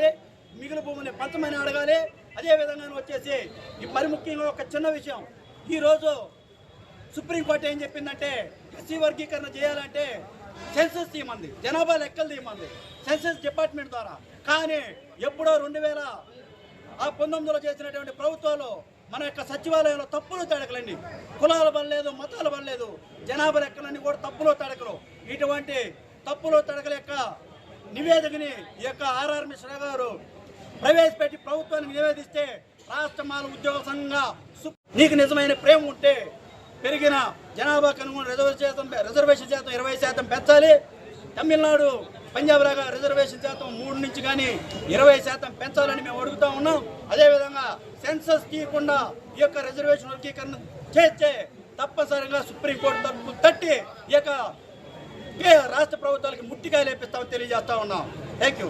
అడగాలి, మిగిలిన భూముల్ని పంచమని అడగాలి. అదేవిధంగా వచ్చేసి మరి ముఖ్యంగా ఒక చిన్న విషయం, ఈరోజు సుప్రీంకోర్టు ఏం చెప్పిందంటే ఎస్సీ వర్గీకరణ చేయాలంటే సెన్సస్ తీయమంది, జనాభా లెక్కలు తీయమంది సెన్సస్ డిపార్ట్మెంట్ ద్వారా. కానీ ఎప్పుడో 2019లో చేసినటువంటి ప్రభుత్వాలు మన యొక్క సచివాలయంలో తప్పులు తడకలండి, కులాల పడలేదు, మతాల పడలేదు, జనాభా లెక్కలన్నీ కూడా తప్పులో తడకలు. ఇటువంటి తప్పులో తడకల యొక్క నివేదికని ఈ యొక్క ఆర్ఆర్ మిశ్రా గారు ప్రవేశపెట్టి ప్రభుత్వానికి నివేదిస్తే రాష్ట్ర మాల ఉద్యోగ సంఘంగా నీకు నిజమైన ప్రేమ ఉంటే పెరిగిన జనాభాకు అనుగుణ రిజర్వేషన్ శాతం 20% పెంచాలి. తమిళనాడు, పంజాబ్ లాగా రిజర్వేషన్ శాతం 3 నుంచి కానీ 20% పెంచాలని మేము అడుగుతా ఉన్నాం. అదేవిధంగా సెన్సస్ తీయకుండా ఈ యొక్క రిజర్వేషన్ వర్గీకరణ చేస్తే తప్పనిసరిగా సుప్రీంకోర్టు తప్పు తట్టి ఈ యొక్క రాష్ట్ర ప్రభుత్వాలకి ముట్టికాయలు వేపిస్తామని తెలియజేస్తా ఉన్నాం. Thank you.